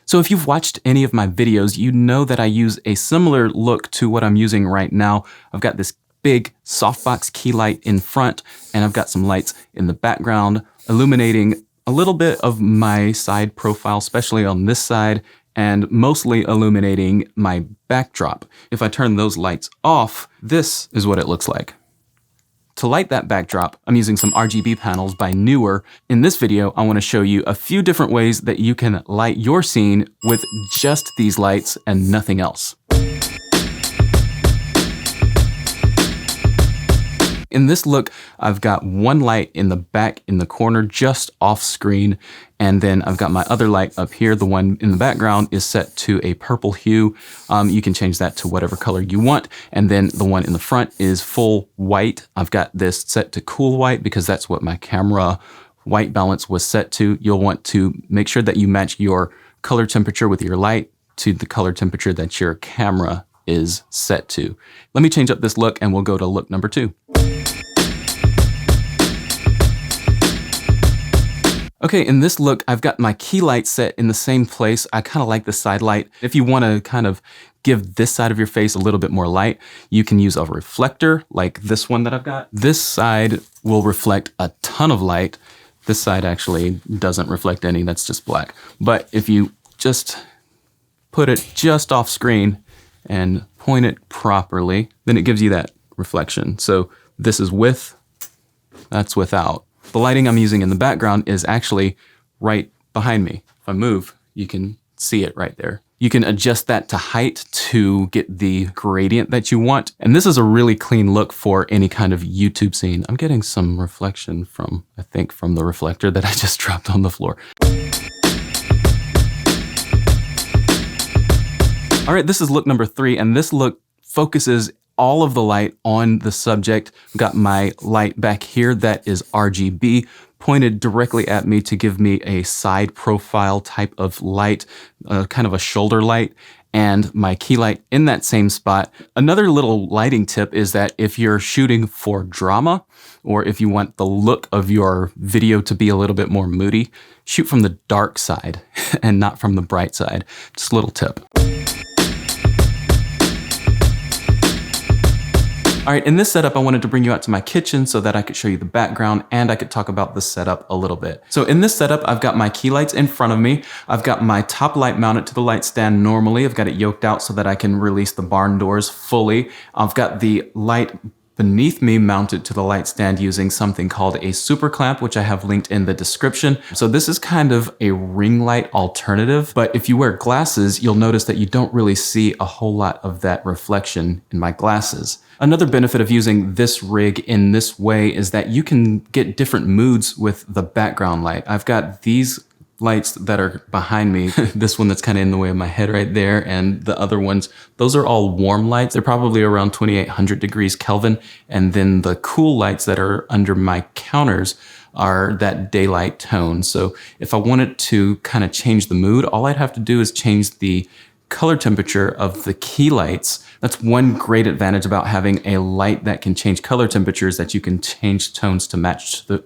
So if you've watched any of my videos, you know that I use a similar look to what I'm using right now. I've got this big softbox key light in front, and I've got some lights in the background illuminating a little bit of my side profile, especially on this side, and mostly illuminating my backdrop. If I turn those lights off, this is what it looks like. To light that backdrop, I'm using some RGB panels by Neewer. In this video, I want to show you a few different ways that you can light your scene with just these lights and nothing else. In this look, I've got one light in the back in the corner just off screen, and then I've got my other light up here. The one in the background is set to a purple hue. You can change that to whatever color you want. And then the one in the front is full white. I've got this set to cool white because that's what my camera white balance was set to. You'll want to make sure that you match your color temperature with your light to the color temperature that your camera is set to. Let me change up this look and we'll go to look number 2. Okay, in this look, I've got my key light set in the same place. I kind of like the side light. If you want to kind of give this side of your face a little bit more light, you can use a reflector like this one that I've got. This side will reflect a ton of light. This side actually doesn't reflect any, that's just black. But if you just put it just off screen and point it properly, then it gives you that reflection. So this is with, that's without. The lighting I'm using in the background is actually right behind me. If I move, you can see it right there. You can adjust that to height to get the gradient that you want. And this is a really clean look for any kind of YouTube scene. I'm getting some reflection from, I think, from the reflector that I just dropped on the floor. All right, this is look number 3, and this look focuses all of the light on the subject. I've got my light back here that is RGB pointed directly at me to give me a side profile type of light, kind of a shoulder light, and my key light in that same spot. Another little lighting tip is that if you're shooting for drama, or if you want the look of your video to be a little bit more moody, shoot from the dark side and not from the bright side. Just a little tip. All right, in this setup, I wanted to bring you out to my kitchen so that I could show you the background and I could talk about the setup a little bit. So in this setup, I've got my key lights in front of me. I've got my top light mounted to the light stand normally. I've got it yoked out so that I can release the barn doors fully. I've got the light beneath me mounted to the light stand using something called a super clamp, which I have linked in the description. So this is kind of a ring light alternative, but if you wear glasses, you'll notice that you don't really see a whole lot of that reflection in my glasses. Another benefit of using this rig in this way is that you can get different moods with the background light. I've got these lights that are behind me, this one that's kind of in the way of my head right there, and the other ones, those are all warm lights. They're probably around 2800 degrees Kelvin. And then the cool lights that are under my counters are that daylight tone. So if I wanted to kind of change the mood, all I'd have to do is change the color temperature of the key lights. That's one great advantage about having a light that can change color temperatures, that you can change tones to match to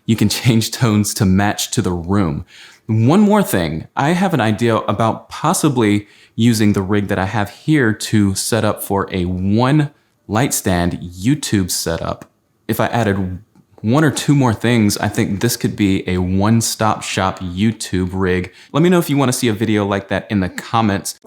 you can change tones to match to the room. One more thing, I have an idea about possibly using the rig that I have here to set up for a one light stand YouTube setup. If I added 1 or 2 more things, I think this could be a one-stop shop YouTube rig. Let me know if you want to see a video like that in the comments.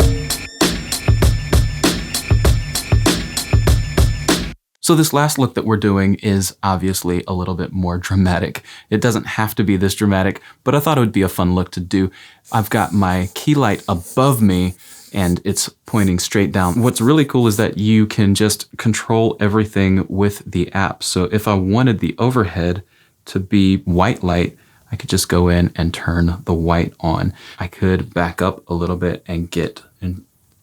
So this last look that we're doing is obviously a little bit more dramatic. It doesn't have to be this dramatic, but I thought it would be a fun look to do. I've got my key light above me and it's pointing straight down. What's really cool is that you can just control everything with the app. So if I wanted the overhead to be white light, I could just go in and turn the white on. I could back up a little bit and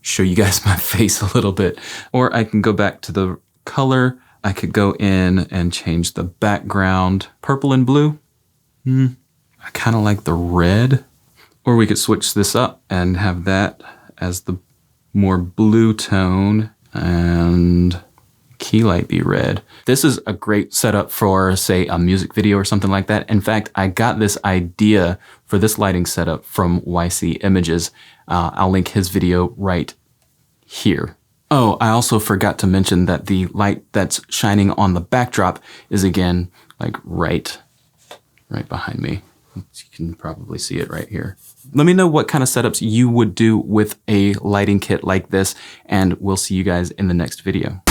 show you guys my face a little bit. Or I can go back to the color. I could go in and change the background. Purple and blue. I kind of like the red. Or we could switch this up and have that as the more blue tone and key light be red. This is a great setup for, say, a music video or something like that. In fact, I got this idea for this lighting setup from YC Images. I'll link his video right here. Oh, I also forgot to mention that the light that's shining on the backdrop is, again, like right behind me. You can probably see it right here. Let me know what kind of setups you would do with a lighting kit like this, and we'll see you guys in the next video.